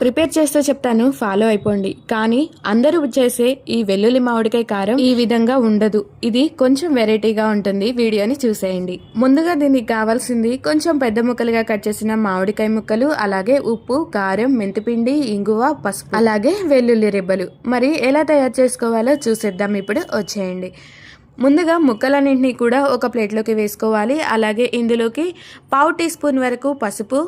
Prepare చేస్తూ చెప్తాను, follow అయిపోండి. కానీ అందరూ చేసే ఈ వెల్లుల్లి మామిడికాయ కారం ఈ విధంగా ఉండదు. ఇది కొంచెం వెరైటీగా ఉంటుంది. వీడియోని చూసేయండి. ముందుగా దీనికి కావాల్సింది కొంచెం పెద్ద ముక్కలుగా కట్ చేసిన మామిడికాయ ముక్కలు, అలాగే ఉప్పు, కారం, మెంతిపిండి, ఇంగువ, పసుపు, అలాగే వెల్లుల్లి రెబ్బలు. మరి ఎలా తయారు చేసుకోవాలో చూసేద్దాం. ఇప్పుడు వచ్చేయండి. ముందుగా ముక్కలన్నింటినీ కూడా ఒక ప్లేట్లోకి వేసుకోవాలి. అలాగే ఇందులోకి 1/2 టీ స్పూన్ వరకు పసుపు,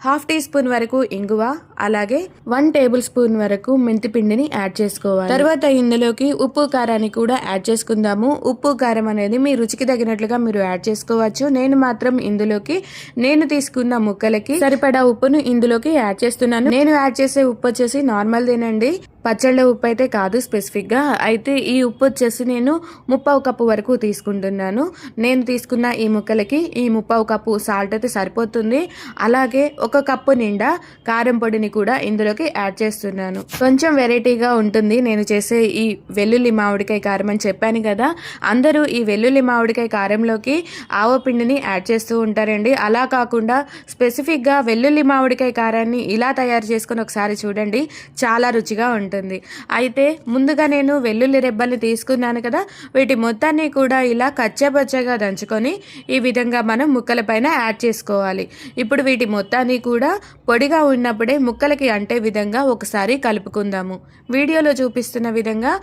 1/2 టీ స్పూన్ వరకు ఇంగువ, అలాగే 1 టేబుల్ స్పూన్ వరకు మెంతిపిండిని యాడ్ చేసుకోవాలి. తర్వాత ఇందులోకి ఉప్పు కారాన్ని కూడా యాడ్ చేసుకుందాము. ఉప్పు కారం అనేది మీ రుచికి తగినట్లుగా మీరు యాడ్ చేసుకోవచ్చు. నేను మాత్రం ఇందులోకి నేను తీసుకున్న ముక్కలకి సరిపడా ఉప్పును ఇందులోకి యాడ్ చేస్తున్నాను. నేను యాడ్ చేసే ఉప్పు వచ్చేసి నార్మల్ దేనండి, పచ్చళ్ళ ఉప్పు అయితే కాదు స్పెసిఫిక్ గా. అయితే ఈ ఉప్పు వచ్చేసి నేను 1/2 కప్పు వరకు తీసుకుంటున్నాను. నేను తీసుకున్న ఈ ముక్కలకి ఈ 1/2 కప్పు సాల్ట్ అయితే సరిపోతుంది. అలాగే 1 కప్పు నిండా కారం పొడిని కూడా ఇందులోకి యాడ్ చేస్తున్నాను. కొంచెం వెరైటీగా ఉంటుంది నేను చేసే ఈ వెల్లుల్లి మామిడికాయ కారం అని చెప్పాను కదా. అందరూ ఈ వెల్లుల్లి మామిడికాయ కారంలోకి ఆవపిండిని యాడ్ చేస్తూ ఉంటారండి. అలా కాకుండా స్పెసిఫిక్ గా వెల్లుల్లి మామిడికాయ కారాన్ని ఇలా తయారు చేసుకుని ఒకసారి చూడండి, చాలా రుచిగా ఉంటుంది. అయితే ముందుగా నేను వెల్లుల్లి రెబ్బల్ని తీసుకున్నాను కదా, వీటి మొత్తాన్ని కూడా ఇలా కచ్చపచ్చగా దంచుకొని ఈ విధంగా మనం ముక్కల పైన యాడ్ చేసుకోవాలి. ఇప్పుడు వీటి మొత్తాన్ని కూడా పొడిగా ఉన్నప్పుడే ముక్కలకి అంటే విధంగా ఒకసారి కలుపుకుందాము. వీడియోలో చూపిస్తున్న విధంగా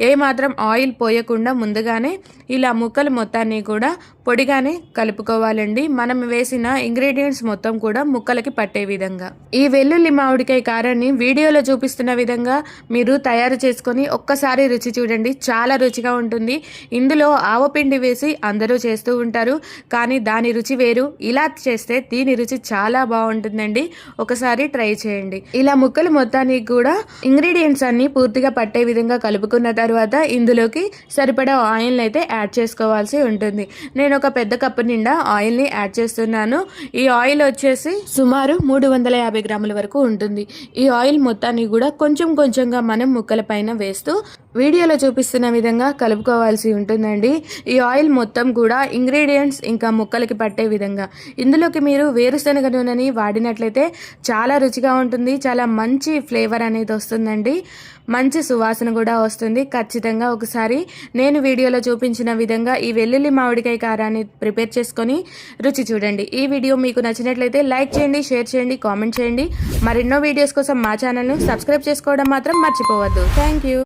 ఏమాత్రం ఆయిల్ పోయకుండా ముందుగానే ఇలా ముక్కలు మొత్తాన్ని కూడా పొడిగానే కలుపుకోవాలండి. మనం వేసిన ఇంగ్రీడియంట్స్ మొత్తం కూడా ముక్కలకి పట్టే విధంగా. ఈ వెల్లుల్లి మామిడికాయ కారాన్ని వీడియోలో చూపిస్తున్న విధంగా మీరు తయారు చేసుకొని ఒక్కసారి రుచి చూడండి, చాలా రుచిగా ఉంటుంది. ఇందులో ఆవపిండి వేసి అందరూ చేస్తూ ఉంటారు, కానీ దాని రుచి వేరు. ఇలా చేస్తే దీని రుచి చాలా బాగుంటుందండి. ఒకసారి ట్రై చేయండి. ఇలా ముక్కలు మొత్తానికి కూడా ఇంగ్రీడియంట్స్ అన్ని పూర్తిగా పట్టే విధంగా కలుపుకున్న తర్వాత ఇందులోకి సరిపడా ఆయిల్ అయితే యాడ్ చేసుకోవాల్సి ఉంటుంది. నేను ఒక పెద్ద కప్పు నిండా ఆయిల్ ని యాడ్ చేస్తున్నాను. ఈ ఆయిల్ వచ్చేసి సుమారు 350 గ్రాముల వరకు ఉంటుంది. ఈ ఆయిల్ మొత్తాన్ని కూడా కొంచెం కొంచెంగా మనం ముక్కల పైన వేస్తూ వీడియోలో చూపిస్తున్న విధంగా కలుపుకోవాల్సి ఉంటుందండి. ఈ ఆయిల్ మొత్తం కూడా ఇంగ్రీడియంట్స్ ఇంకా ముక్కలకి పట్టే విధంగా. ఇందులోకి మీరు వేరుశనగ నూనెని వాడినట్లయితే చాలా రుచిగా ఉంటుంది. చాలా మంచి ఫ్లేవర్ అనేది వస్తుందండి, మంచి సువాసన కూడా వస్తుంది. ఖచ్చితంగా ఒకసారి నేను వీడియోలో చూపించిన విధంగా ఈ వెల్లుల్లి మామిడికాయ కారాన్ని ప్రిపేర్ చేసుకొని రుచి చూడండి. ఈ వీడియో మీకు నచ్చినట్లయితే లైక్ చేయండి, షేర్ చేయండి, కామెంట్ చేయండి. మరెన్నో వీడియోస్ కోసం మా ఛానల్ను సబ్స్క్రైబ్ చేసుకోవడం మాత్రం మర్చిపోవద్దు. Thank you.